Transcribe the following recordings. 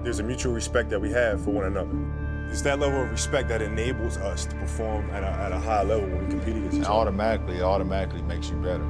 there's a mutual respect that we have for one another. It's that level of respect that enables us to perform at a high level when we compete against each other. It automatically makes you better.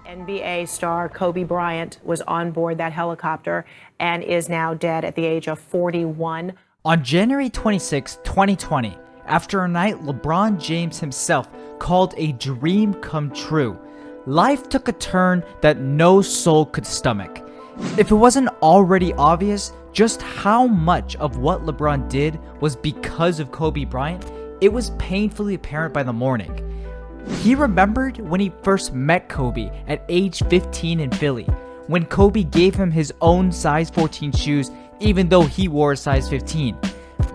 NBA star Kobe Bryant was on board that helicopter and is now dead at the age of 41. On January 26, 2020, after a night LeBron James himself called a dream come true, life took a turn that no soul could stomach. If it wasn't already obvious just how much of what LeBron did was because of Kobe Bryant, it was painfully apparent by the morning. He remembered when he first met Kobe at age 15 in Philly, when Kobe gave him his own size 14 shoes even though he wore a size 15.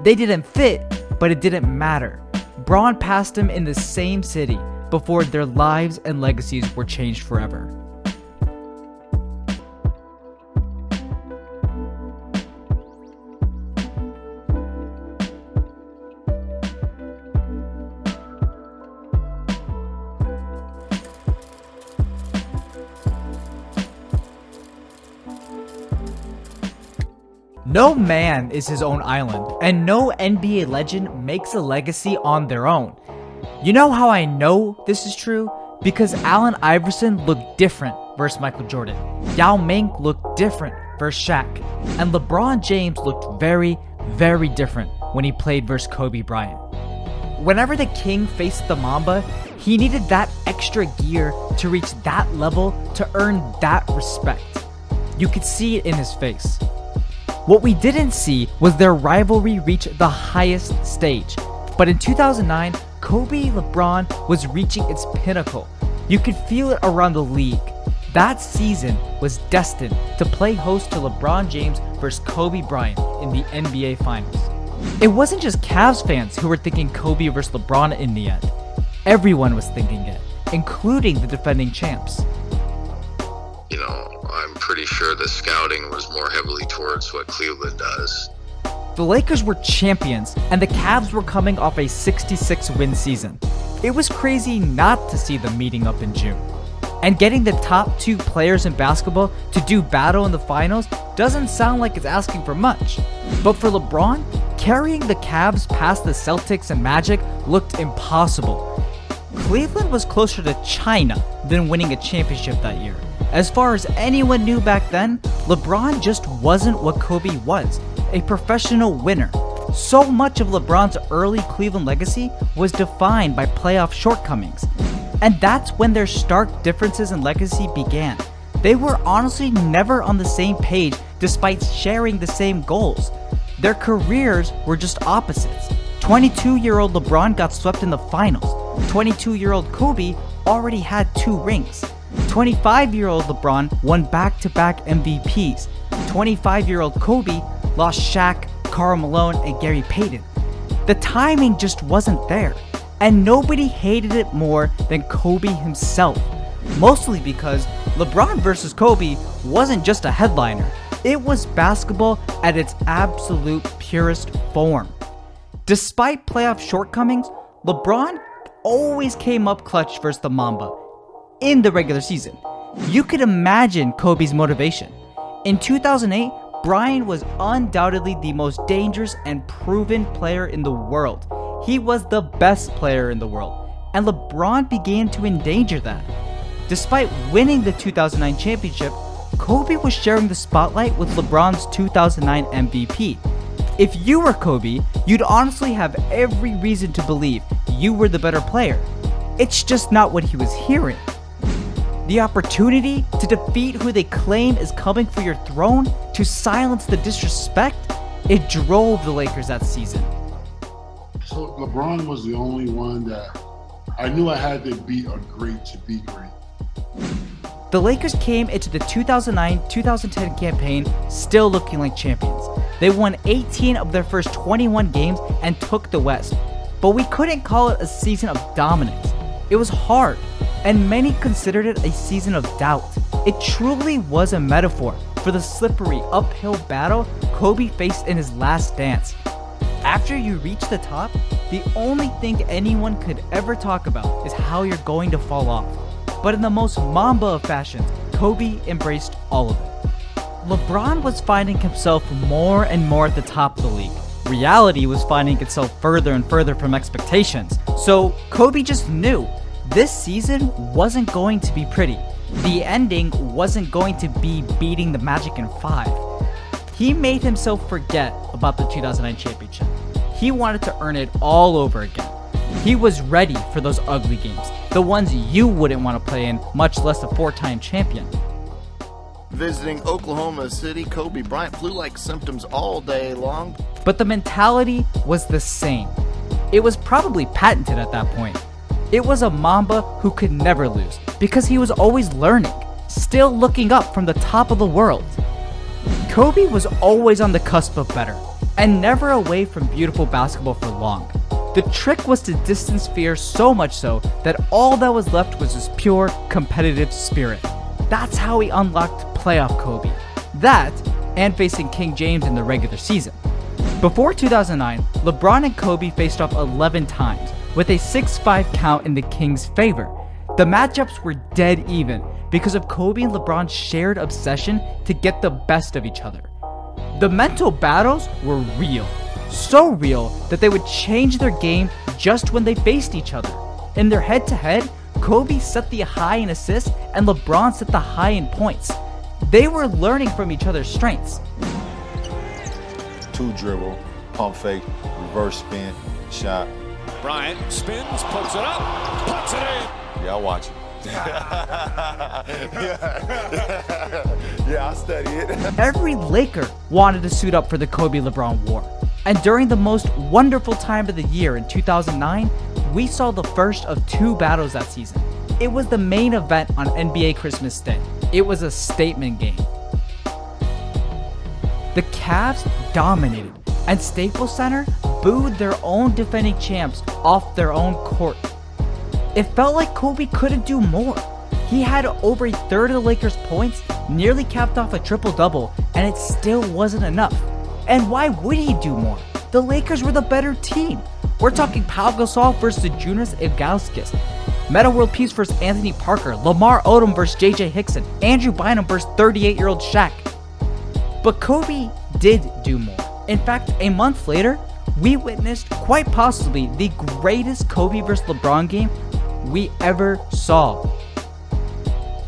They didn't fit, but it didn't matter. Bron passed him in the same city before their lives and legacies were changed forever. No man is his own island, and no NBA legend makes a legacy on their own. You know how I know this is true? Because Allen Iverson looked different versus Michael Jordan. Yao Ming looked different versus Shaq. And LeBron James looked very, very different when he played versus Kobe Bryant. Whenever the King faced the Mamba, he needed that extra gear to reach that level to earn that respect. You could see it in his face. What we didn't see was their rivalry reach the highest stage. But in 2009, Kobe LeBron was reaching its pinnacle. You could feel it around the league. That season was destined to play host to LeBron James versus Kobe Bryant in the NBA Finals. It wasn't just Cavs fans who were thinking Kobe versus LeBron in the end. Everyone was thinking it, including the defending champs. I'm pretty sure the scouting was more heavily towards what Cleveland does. The Lakers were champions, and the Cavs were coming off a 66-win season. It was crazy not to see them meeting up in June. And getting the top two players in basketball to do battle in the finals doesn't sound like it's asking for much. But for LeBron, carrying the Cavs past the Celtics and Magic looked impossible. Cleveland was closer to China than winning a championship that year. As far as anyone knew back then, LeBron just wasn't what Kobe was, a professional winner. So much of LeBron's early Cleveland legacy was defined by playoff shortcomings. And that's when their stark differences in legacy began. They were honestly never on the same page despite sharing the same goals. Their careers were just opposites. 22-year-old LeBron got swept in the finals. 22-year-old Kobe already had 2 rings. 25-year-old LeBron won back-to-back MVPs. 25-year-old Kobe lost Shaq, Karl Malone, and Gary Payton. The timing just wasn't there, and nobody hated it more than Kobe himself. Mostly because LeBron versus Kobe wasn't just a headliner, it was basketball at its absolute purest form. Despite playoff shortcomings, LeBron always came up clutch versus the Mamba in the regular season. You could imagine Kobe's motivation. In 2008, Bryant was undoubtedly the most dangerous and proven player in the world. He was the best player in the world, and LeBron began to endanger that. Despite winning the 2009 championship, Kobe was sharing the spotlight with LeBron's 2009 MVP. If you were Kobe, you'd honestly have every reason to believe you were the better player. It's just not what he was hearing. The opportunity to defeat who they claim is coming for your throne, to silence the disrespect, it drove the Lakers that season. So LeBron was the only one that I knew I had to beat a great to be great. The Lakers came into the 2009-2010 campaign still looking like champions. They won 18 of their first 21 games and took the West. But we couldn't call it a season of dominance. It was hard. and many considered it a season of doubt. It truly was a metaphor for the slippery uphill battle Kobe faced in his last dance. After you reach the top, the only thing anyone could ever talk about is how you're going to fall off. But in the most Mamba of fashions, Kobe embraced all of it. LeBron was finding himself more and more at the top of the league. Reality was finding itself further and further from expectations. So Kobe just knew this season wasn't going to be pretty. The ending wasn't going to be beating the Magic in 5. He made himself forget about the 2009 championship. He wanted to earn it all over again. He was ready for those ugly games, the ones you wouldn't want to play in, much less a 4-time champion. Visiting Oklahoma City, Kobe Bryant flu-like symptoms all day long. But the mentality was the same. It was probably patented at that point. It was a Mamba who could never lose because he was always learning, still looking up from the top of the world. Kobe was always on the cusp of better and never away from beautiful basketball for long. The trick was to distance fear so much so that all that was left was his pure competitive spirit. That's how he unlocked playoff Kobe. That, and facing King James in the regular season. Before 2009, LeBron and Kobe faced off 11 times, with a 6-5 count in the Kings' favor. The matchups were dead even because of Kobe and LeBron's shared obsession to get the best of each other. The mental battles were real, so real that they would change their game just when they faced each other. In their head-to-head, Kobe set the high in assists and LeBron set the high in points. They were learning from each other's strengths. 2 dribble, pump fake, reverse spin, shot. Bryant spins, pulls it up, puts it in. Yeah, I watch it. Yeah, I study it. Every Laker wanted to suit up for the Kobe-LeBron war. And during the most wonderful time of the year in 2009, we saw the first of 2 battles that season. It was the main event on NBA Christmas Day. It was a statement game. The Cavs dominated, and Staples Center booed their own defending champs off their own court. It felt like Kobe couldn't do more. He had over a third of the Lakers' points, nearly capped off a triple-double, and it still wasn't enough. And why would he do more? The Lakers were the better team. We're talking Pau Gasol versus Jonas Ilgauskas, Meta World Peace versus Anthony Parker, Lamar Odom versus JJ Hickson, Andrew Bynum versus 38-year-old Shaq. But Kobe did do more. In fact, a month later, we witnessed quite possibly the greatest Kobe vs. LeBron game we ever saw.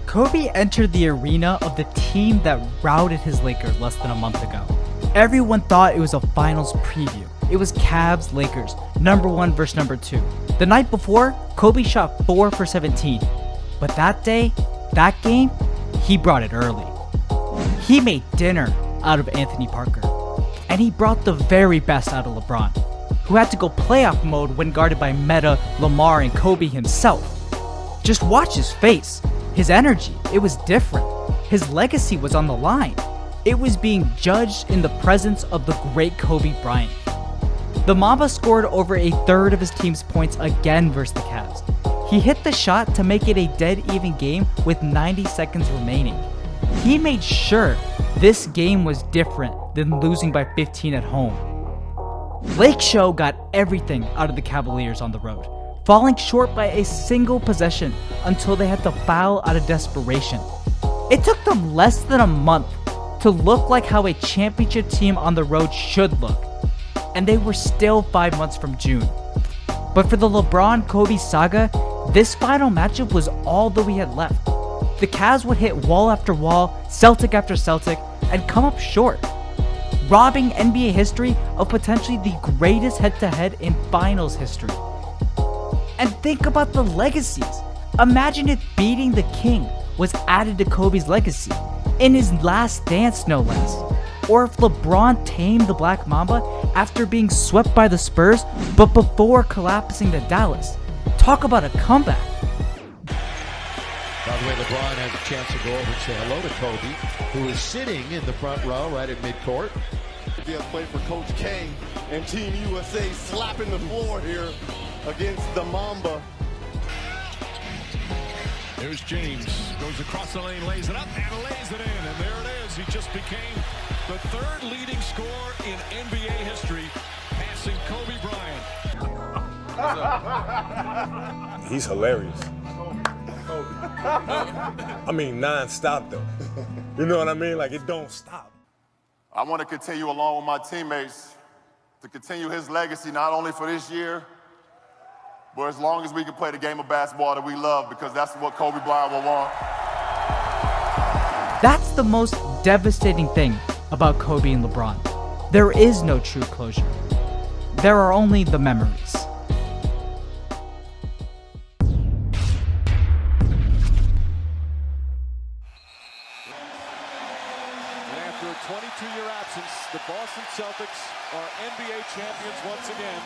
Kobe entered the arena of the team that routed his Lakers less than a month ago. Everyone thought it was a finals preview. It was Cavs Lakers, number 1 versus number 2. The night before, Kobe shot 4 for 17. But that day, that game, he brought it early. He made dinner out of Anthony Parker. And he brought the very best out of LeBron, who had to go playoff mode when guarded by Meta, Lamar, and Kobe himself. Just watch his face, his energy, it was different. His legacy was on the line. It was being judged in the presence of the great Kobe Bryant. The Mamba scored over a third of his team's points again versus the Cavs. He hit the shot to make it a dead even game with 90 seconds remaining. He made sure this game was different than losing by 15 at home. Lake Show got everything out of the Cavaliers on the road, falling short by a single possession until they had to foul out of desperation. It took them less than a month to look like how a championship team on the road should look, and they were still 5 months from June. But for the LeBron-Kobe saga, this final matchup was all that we had left. The Cavs would hit wall after wall, Celtic after Celtic, and come up short, robbing NBA history of potentially the greatest head-to-head in finals history. And think about the legacies. Imagine if beating the King was added to Kobe's legacy, in his last dance no less. Or if LeBron tamed the Black Mamba after being swept by the Spurs, but before collapsing to Dallas. Talk about a comeback. By the way, LeBron has a chance to go over and say hello to Kobe, who is sitting in the front row right at midcourt. He has played for Coach K and Team USA, slapping the floor here against the Mamba. There's James, goes across the lane, lays it up, and lays it in. And there it is. He just became the third leading scorer in NBA history, passing Kobe Bryant. He's hilarious. I mean, non-stop, though. You know what I mean? Like, it don't stop. I want to continue along with my teammates to continue his legacy, not only for this year, but as long as we can play the game of basketball that we love, because that's what Kobe Bryant will want. That's the most devastating thing about Kobe and LeBron. There is no true closure. There are only the memories. And after a 22-year absence, the Boston Celtics are NBA champions once again.